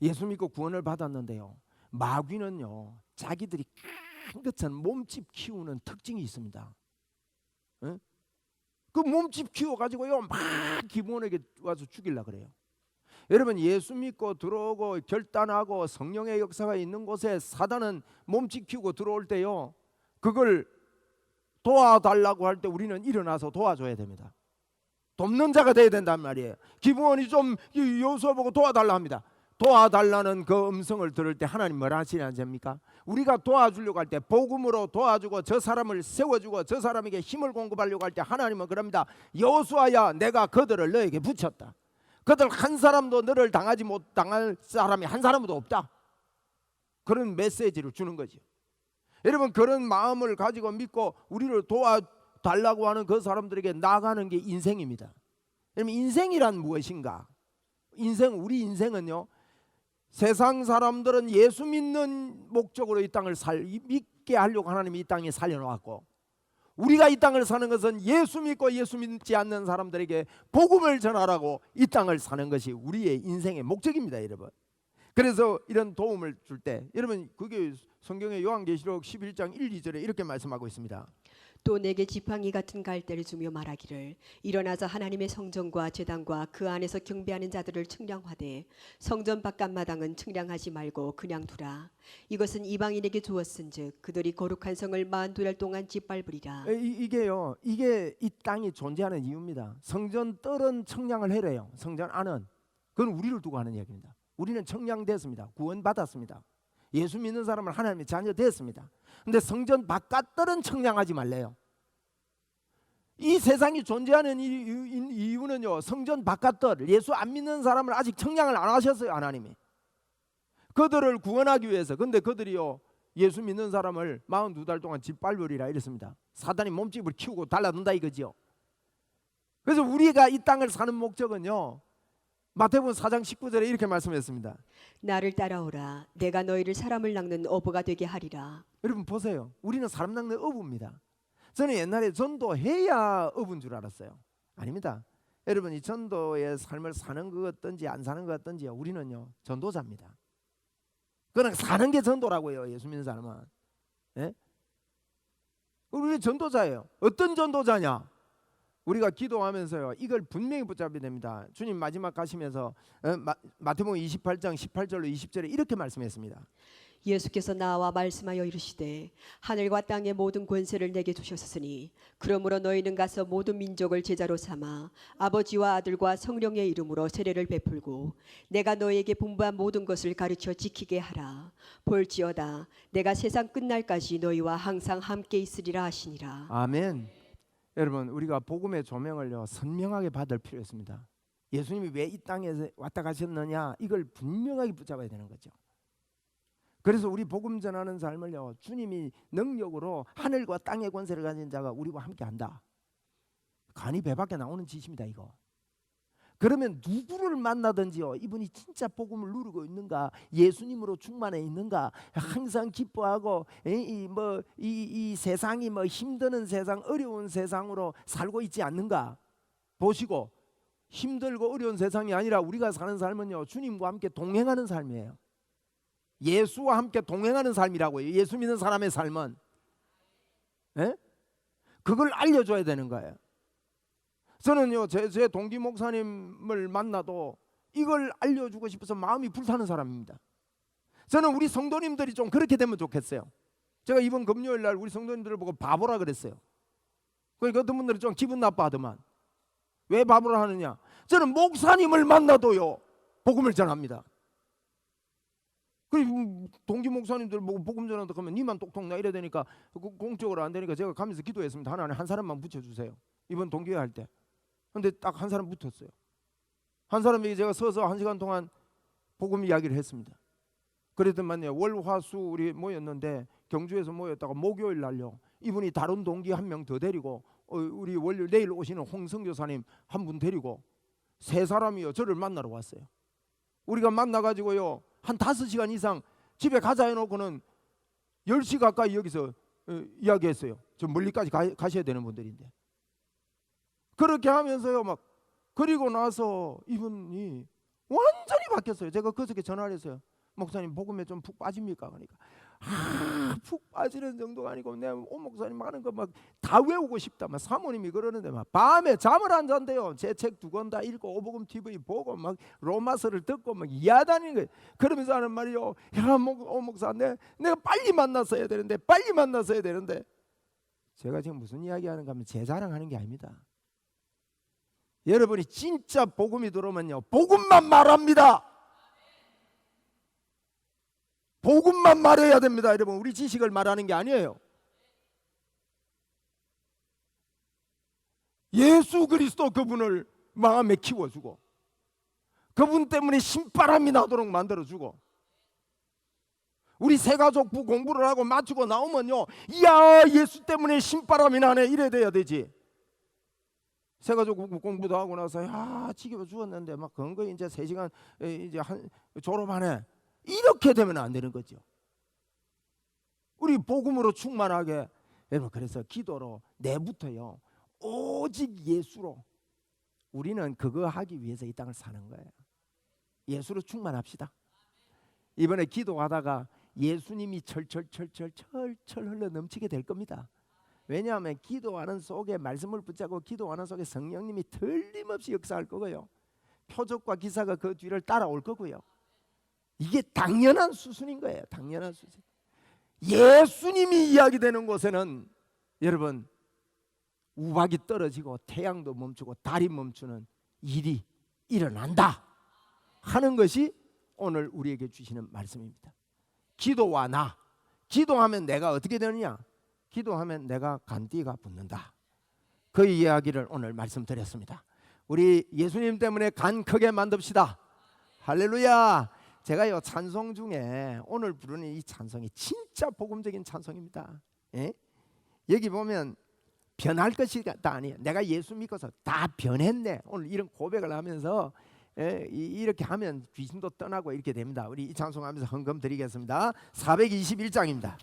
예수 믿고 구원을 받았는데요, 마귀는요 자기들이 큰 것처럼 몸집 키우는 특징이 있습니다. 예? 그 몸집 키워가지고요 막 기브온에게 와서 죽이려고 그래요. 여러분 예수 믿고 들어오고 결단하고 성령의 역사가 있는 곳에 사단은 몸집 키우고 들어올 때요 그걸 도와달라고 할 때 우리는 일어나서 도와줘야 됩니다. 돕는 자가 돼야 된단 말이에요. 기브온이 좀 여호수아 보고 도와달라 합니다. 도와달라는 그 음성을 들을 때 하나님 뭐라 하시냐 아십니까? 우리가 도와주려고 할 때, 복음으로 도와주고 저 사람을 세워주고 저 사람에게 힘을 공급하려고 할 때 하나님은 그럽니다. 여호수아야, 내가 그들을 너에게 붙였다. 그들 한 사람도 너를 당하지 못당할 사람이 한 사람도 없다. 그런 메시지를 주는 거죠. 여러분, 그런 마음을 가지고 믿고 우리를 도와달라고 하는 그 사람들에게 나아가는 게 인생입니다. 여러분, 인생이란 무엇인가? 우리 인생은요, 세상 사람들은 예수 믿는 목적으로 이 땅을 믿게 하려고 하나님이 이 땅에 살려놓았고, 우리가 이 땅을 사는 것은 예수 믿고 예수 믿지 않는 사람들에게 복음을 전하라고 이 땅을 사는 것이 우리의 인생의 목적입니다, 여러분. 그래서 이런 도움을 줄 때, 여러분, 그게 성경의 요한계시록 11장 1, 2절에 이렇게 말씀하고 있습니다. 또 내게 지팡이 같은 갈대를 주며 말하기를 일어나서 하나님의 성전과 제단과 그 안에서 경배하는 자들을 측량하되 성전 바깥 마당은 측량하지 말고 그냥 두라. 이것은 이방인에게 주었은즉 그들이 거룩한 성을 42달 동안 짓밟으리라. 이게 이 땅이 존재하는 이유입니다. 성전 뜰은 측량을 해래요. 성전 안은, 그건 우리를 두고 하는 이야기입니다. 우리는 청량됐습니다. 구원받았습니다. 예수 믿는 사람은 하나님의 자녀 됐습니다. 근데 성전 바깥들은 청량하지 말래요. 이 세상이 존재하는 이유는요, 성전 바깥들, 예수 안 믿는 사람을 아직 청량을 안 하셨어요, 하나님이. 그들을 구원하기 위해서. 근데 그들이요, 예수 믿는 사람을 42달 동안 짓밟으리라 이랬습니다. 사단이 몸집을 키우고 달라든다 이거지요. 그래서 우리가 이 땅을 사는 목적은요, 마태복음 4장 19절에 이렇게 말씀했습니다. 나를 따라오라. 내가 너희를 사람을 낚는 어부가 되게 하리라. 여러분 보세요. 우리는 사람 낚는 어부입니다. 저는 옛날에 전도해야 어부인 줄 알았어요. 아닙니다. 여러분, 이 전도의 삶을 사는 것 같든지 안 사는 것 같든지 우리는요, 전도자입니다. 그냥 사는 게 전도라고요, 예수 믿는 사람은. 예? 우리 전도자예요. 어떤 전도자냐? 우리가 기도하면서요, 이걸 분명히 붙잡아야 됩니다. 주님 마지막 가시면서 마태복음 28장 18절로 20절에 이렇게 말씀했습니다. 예수께서 나와 말씀하여 이르시되 하늘과 땅의 모든 권세를 내게 주셨으니 그러므로 너희는 가서 모든 민족을 제자로 삼아 아버지와 아들과 성령의 이름으로 세례를 베풀고 내가 너희에게 분부한 모든 것을 가르쳐 지키게 하라. 볼지어다 내가 세상 끝날까지 너희와 항상 함께 있으리라 하시니라. 아멘. 여러분, 우리가 복음의 조명을요, 선명하게 받을 필요 있습니다. 예수님이 왜 이 땅에 왔다 가셨느냐, 이걸 분명하게 붙잡아야 되는 거죠. 그래서 우리 복음 전하는 삶을요, 주님이 능력으로 하늘과 땅의 권세를 가진 자가 우리와 함께 한다. 간이 배 밖에 나오는 짓입니다, 이거. 그러면 누구를 만나든지요, 이분이 진짜 복음을 누리고 있는가, 예수님으로 충만해 있는가, 항상 기뻐하고 이 세상이 힘드는 세상, 어려운 세상으로 살고 있지 않는가 보시고, 힘들고 어려운 세상이 아니라 우리가 사는 삶은요, 주님과 함께 동행하는 삶이에요. 예수와 함께 동행하는 삶이라고요. 예수 믿는 사람의 삶은. 예? 그걸 알려줘야 되는 거예요. 저는요, 제 동기 목사님을 만나도 이걸 알려주고 싶어서 마음이 불타는 사람입니다. 저는 우리 성도님들이 좀 그렇게 되면 좋겠어요. 제가 이번 금요일 날 우리 성도님들을 보고 바보라 그랬어요. 그러니까 어떤 분들은 좀 기분 나빠하더만. 왜 바보라 하느냐? 저는 목사님을 만나도요, 복음을 전합니다. 그 동기 목사님들 보고 복음 전한다 그러면 니만 똑똑 나 이래야 되니까, 공적으로 안 되니까 제가 가면서 기도했습니다. 하나님 한 사람만 붙여주세요, 이번 동기회 할 때. 근데 딱 한 사람 붙었어요. 한 사람에게 제가 서서 1시간 동안 복음 이야기를 했습니다. 그랬더만요, 월화수 우리 모였는데 경주에서 모였다가 목요일 날요, 이분이 다른 동기 한 명 더 데리고 우리 월요일 내일 오시는 홍성교사님 한 분 데리고 세 사람이요, 저를 만나러 왔어요. 우리가 만나가지고요, 한 5시간 이상 집에 가자 해놓고는 10시 가까이 여기서 이야기했어요. 저 멀리까지 가셔야 되는 분들인데. 그렇게 하면서요, 막 그리고 나서 이분이 완전히 바뀌었어요. 제가 그저께 전화를 했어요. 목사님 복음에 좀 푹 빠집니까? 그러니까 푹 빠지는 정도가 아니고 내가 오 목사님 하는 거 막 다 외우고 싶다. 막 사모님이 그러는데 막 밤에 잠을 안 잔대요. 제 책 2권 다 읽고 오복음 TV 보고 막 로마서를 듣고 막 이야다니는 거예요. 그러면서 하는 말이요, 야 오 목사, 내가 빨리 만났어야 되는데, 빨리 만났어야 되는데. 제가 지금 무슨 이야기하는가 하면 제 자랑하는 게 아닙니다. 여러분이 진짜 복음이 들어오면요, 복음만 말합니다. 복음만 말해야 됩니다. 여러분, 우리 지식을 말하는 게 아니에요. 예수 그리스도 그분을 마음에 키워주고 그분 때문에 신바람이 나도록 만들어주고 우리 새가족부 공부를 하고 마치고 나오면요, 이야 예수 때문에 신바람이 나네 이래 돼야 되지. 새가족부 공부도 하고 나서 야 지겨워 죽었는데 막 근거 이제 3시간 이제 한 졸업하네 이렇게 되면 안 되는 거죠. 우리 복음으로 충만하게 여러분, 그래서 기도로 내부터요 오직 예수로 우리는 그거 하기 위해서 이 땅을 사는 거예요. 예수로 충만합시다. 이번에 기도하다가 예수님이 철철 흘러 넘치게 될 겁니다. 왜냐하면 기도하는 속에 말씀을 붙잡고 기도하는 속에 성령님이 틀림없이 역사할 거고요, 표적과 기사가 그 뒤를 따라올 거고요. 이게 당연한 수순인 거예요. 당연한 수순. 예수님이 이야기되는 곳에는 여러분 우박이 떨어지고 태양도 멈추고 달이 멈추는 일이 일어난다 하는 것이 오늘 우리에게 주시는 말씀입니다. 기도와 나, 기도하면 내가 어떻게 되느냐? 기도하면 내가 간띠가 붙는다. 그 이야기를 오늘 말씀드렸습니다. 우리 예수님 때문에 간 크게 만듭시다. 할렐루야. 제가요 찬송 중에 오늘 부르는 이 찬송이 진짜 복음적인 찬송입니다. 예? 여기 보면 변할 것이 다 아니에요. 내가 예수 믿고서 다 변했네. 오늘 이런 고백을 하면서 이렇게 하면 귀신도 떠나고 이렇게 됩니다. 우리 이 찬송하면서 헌금 드리겠습니다. 421장입니다.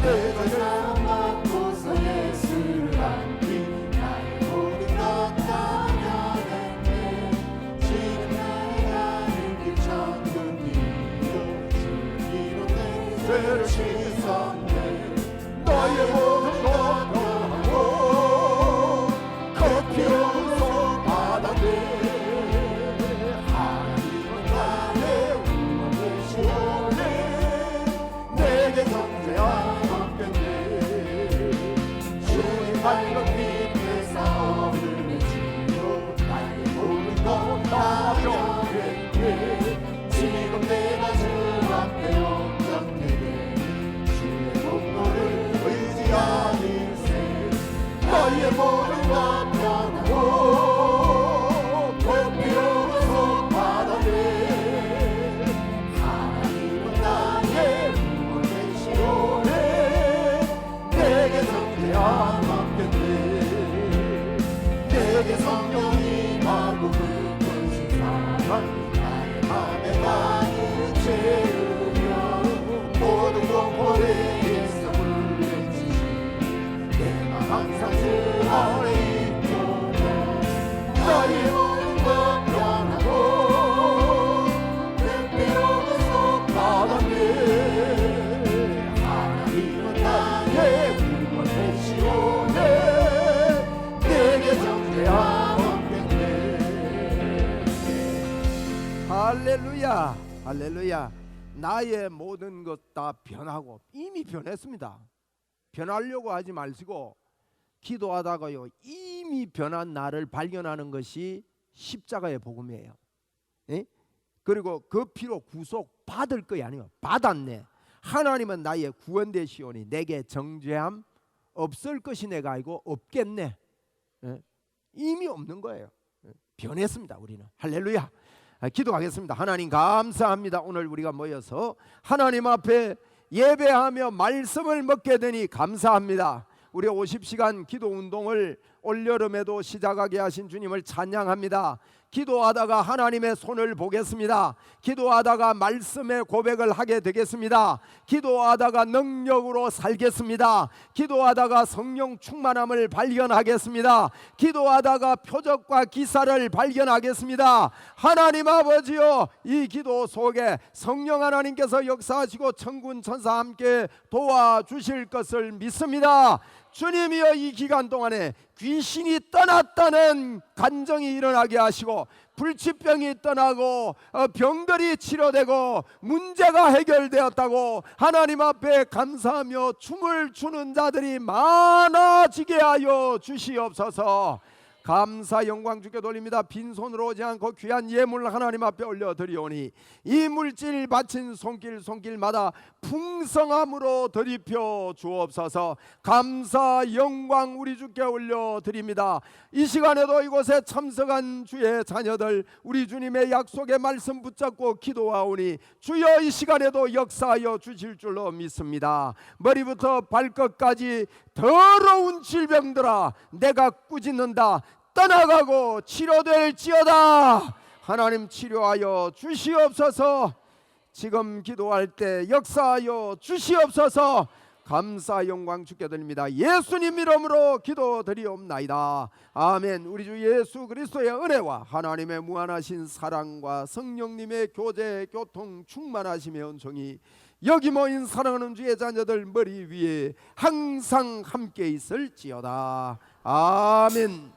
내가 사랑받고서 예수를 안기 나의 모든 것 다 변했네. 지금 나의 가는 길 천국이요 즐기로 내 죄를 씻었네. 너의 모든 것 변하고 그 피로 속 받았네. 하나님은 나의 운명 되시오네. 내게 경배하네. 발로 빛에서 흐르는 주로 나의 모든 것 다 변했네. 지금 내가 주 앞에 온전되게 주의 공로를 의지하리세. 너의 모든 것 변하고 그 피로 속 받았네. 하나님은 나의 구원 되시오네. 내게 성대한 내게 성령이 하고 깊은 신사랑 나의 맘에 가득 채우며 모든 공포를 일성을 외치시 내 맘 항상 주 안에 있도록. 너의 모든 것 변하고 내 피로 속 받았네. 하나님은 나의 구원 되시오네. 할렐루야, 할렐루야. 나의 모든 것 다 변하고 이미 변했습니다. 변하려고 하지 마시고 기도하다가요 이미 변한 나를 발견하는 것이 십자가의 복음이에요. 예? 그리고 그 피로 구속 받을 거야 아니요 받았네. 하나님은 나의 구원 되시오니 내게 정죄함 없을 것이 내가 알고 없겠네. 예? 이미 없는 거예요. 변했습니다. 우리는. 할렐루야. 기도하겠습니다. 하나님 감사합니다. 오늘 우리가 모여서 하나님 앞에 예배하며 말씀을 먹게 되니 감사합니다. 우리 50시간 기도 운동을 올여름에도 시작하게 하신 주님을 찬양합니다. 기도하다가 하나님의 손을 보겠습니다. 기도하다가 말씀의 고백을 하게 되겠습니다. 기도하다가 능력으로 살겠습니다. 기도하다가 성령 충만함을 발견하겠습니다. 기도하다가 표적과 기사를 발견하겠습니다. 하나님 아버지요, 이 기도 속에 성령 하나님께서 역사하시고 천군 천사 함께 도와주실 것을 믿습니다. 주님이여, 이 기간 동안에 귀신이 떠났다는 간정이 일어나게 하시고 불치병이 떠나고 병들이 치료되고 문제가 해결되었다고 하나님 앞에 감사하며 춤을 추는 자들이 많아지게 하여 주시옵소서. 감사 영광 주께 돌립니다. 빈손으로 오지 않고 귀한 예물 하나님 앞에 올려드리오니 이 물질 바친 손길마다 풍성함으로 드리펴 주옵소서. 감사 영광 우리 주께 올려드립니다. 이 시간에도 이곳에 참석한 주의 자녀들 우리 주님의 약속의 말씀 붙잡고 기도하오니 주여 이 시간에도 역사하여 주실 줄로 믿습니다. 머리부터 발끝까지 더러운 질병들아 내가 꾸짖는다. 떠나가고 치료될지어다. 하나님 치료하여 주시옵소서. 지금 기도할 때 역사하여 주시옵소서. 감사 영광 주께 드립니다. 예수님 이름으로 기도드리옵나이다. 아멘. 우리 주 예수 그리스도의 은혜와 하나님의 무한하신 사랑과 성령님의 교제 교통 충만하심의 은총이 여기 모인 사랑하는 주의 자녀들 머리 위에 항상 함께 있을지어다. 아멘.